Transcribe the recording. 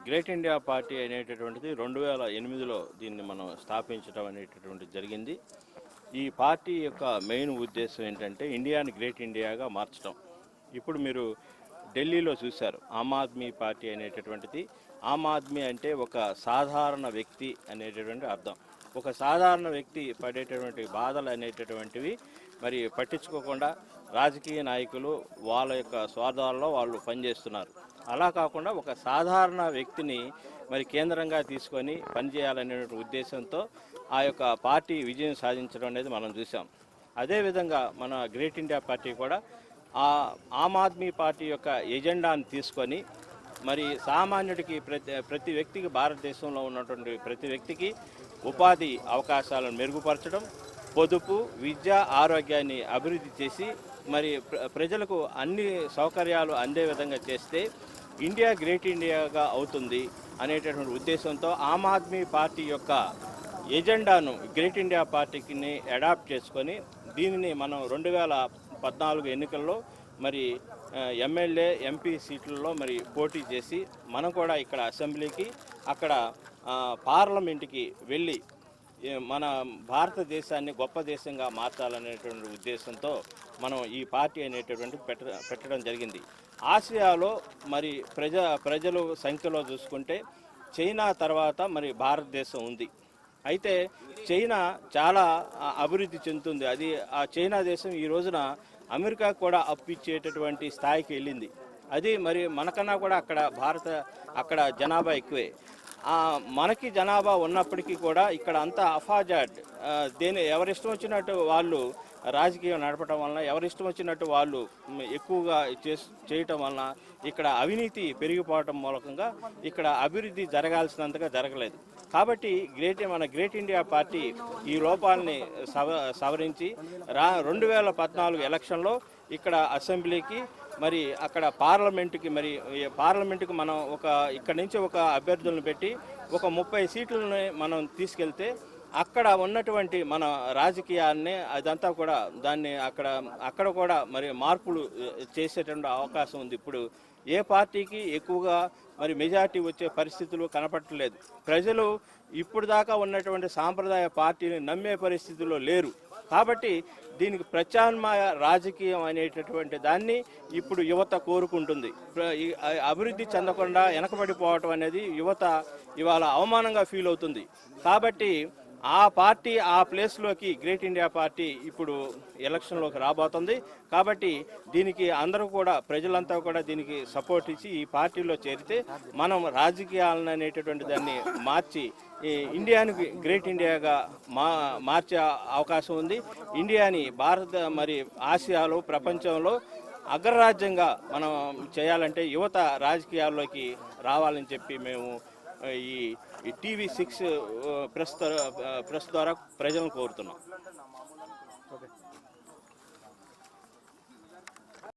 Great India party అనేటటువంటిది 2008లో దీన్ని మనం స్థాపించడం అనేటటువంటిది జరిగింది. ఈ పార్టీ యొక్క మెయిన్ ఉద్దేశం ఏంటంటే ఇండియాని గ్రేట్ ఇండియాగా మార్చడం. ఇప్పుడు మీరు ఢిల్లీలో చూశారు ఆమ్ ఆద్మీ పార్టీ అనేటటువంటిది. ఆమ్ ఆద్మీ అంటే ఒక సాధారణ వ్యక్తి అనేటటువంటి అర్థం. ఒక సాధారణ వ్యక్తి పడేటటువంటి బాధలు అనేటటువంటివి మరి పట్టించుకోకుండా రాజకీయ నాయకులు వాళ్ళ యొక్క స్వార్థాల్లో వాళ్ళు పనిచేస్తున్నారు. అలా కాకుండా ఒక సాధారణ వ్యక్తిని మరి కేంద్రంగా తీసుకొని పనిచేయాలనే ఉద్దేశంతో ఆ యొక్క పార్టీ విజయం సాధించడం అనేది మనం చూసాం. అదేవిధంగా మన గ్రేట్ ఇండియా పార్టీ కూడా ఆ ఆమ్ ఆద్మీ పార్టీ యొక్క ఎజెండాను తీసుకొని మరి సామాన్యుడికి ప్రతి వ్యక్తికి భారతదేశంలో ఉన్నటువంటి ప్రతి వ్యక్తికి ఉపాధి అవకాశాలను మెరుగుపరచడం, పొదుపు, విద్య, ఆరోగ్యాన్ని అభివృద్ధి చేసి మరి ప్రజలకు అన్ని సౌకర్యాలు అందే విధంగా చేస్తే ఇండియా గ్రేట్ ఇండియాగా అవుతుంది అనేటటువంటి ఉద్దేశంతో ఆమ్ ఆద్మీ పార్టీ యొక్క ఎజెండాను గ్రేట్ ఇండియా పార్టీకి అడాప్ట్ చేసుకొని దీనిని మనం 2014 ఎన్నికల్లో మరి ఎమ్మెల్యే, ఎంపీ సీట్లలో మరి పోటీ చేసి మనం కూడా ఇక్కడ అసెంబ్లీకి, అక్కడ పార్లమెంట్కి వెళ్ళి మన భారతదేశాన్ని గొప్ప దేశంగా మార్చాలనేటువంటి ఉద్దేశంతో మనం ఈ పార్టీ అనేటటువంటి పెట్టడం జరిగింది. ఆసియాలో మరి ప్రజలు సంఖ్యలో చూసుకుంటే చైనా తర్వాత మరి భారతదేశం ఉంది. అయితే చైనా చాలా అభివృద్ధి చెందుతుంది. అది ఆ చైనా దేశం ఈ రోజున అమెరికా కూడా అప్పిచ్చేటటువంటి స్థాయికి వెళ్ళింది. అది మరి మనకన్నా కూడా అక్కడ జనాభా ఎక్కువే. మనకి జనాభా ఉన్నప్పటికీ కూడా ఇక్కడ అంతా అఫాజాడ్, ఎవరిష్టం వచ్చినట్టు వాళ్ళు రాజకీయం నడపడం వలన, ఎవరిష్టం వచ్చినట్టు వాళ్ళు ఎక్కువగా చేయటం వలన ఇక్కడ అవినీతి పెరిగిపోవటం మూలకంగా ఇక్కడ అభివృద్ధి జరగాల్సినంతగా జరగలేదు. కాబట్టి మన గ్రేట్ ఇండియా పార్టీ ఈ లోపాలని సవరించి 2014 ఎలక్షన్లో ఇక్కడ అసెంబ్లీకి మరి అక్కడ పార్లమెంటుకి మనం ఇక్కడి నుంచి ఒక అభ్యర్థులను పెట్టి ఒక 30 సీట్లని మనం తీసుకెళ్తే అక్కడ ఉన్నటువంటి మన రాజకీయాన్ని అదంతా కూడా దాన్ని అక్కడ కూడా మరి మార్పులు చేసేటువంటి అవకాశం ఉంది. ఇప్పుడు ఏ పార్టీకి ఎక్కువగా మరి మెజార్టీ వచ్చే పరిస్థితులు కనపడట్లేదు. ప్రజలు ఇప్పుడు దాకా ఉన్నటువంటి సాంప్రదాయ పార్టీని నమ్మే పరిస్థితుల్లో లేరు. కాబట్టి దీనికి ప్రత్యామ్నాయ రాజకీయం అనేటటువంటి దాన్ని ఇప్పుడు యువత కోరుకుంటుంది. అభివృద్ధి చెందకుండా వెనకబడిపోవటం అనేది యువత ఇవాళ అవమానంగా ఫీల్ అవుతుంది. కాబట్టి ఆ పార్టీ ఆ ప్లేస్లోకి గ్రేట్ ఇండియా పార్టీ ఇప్పుడు ఎలక్షన్లోకి రాబోతుంది. కాబట్టి దీనికి అందరూ కూడా ప్రజలంతా కూడా దీనికి సపోర్ట్ ఇచ్చి ఈ పార్టీలో చేరితే మనం రాజకీయాలను అనేటటువంటి దాన్ని మార్చి ఇండియాని గ్రేట్ ఇండియాగా మార్చే అవకాశం ఉంది. ఇండియాని మరి ఆసియాలో, ప్రపంచంలో అగ్రరాజ్యంగా మనం చేయాలంటే యువత రాజకీయాల్లోకి రావాలని చెప్పి మేము ఈ TV6 ప్రెస్ ద్వారా ప్రజలను కోరుతున్నాం.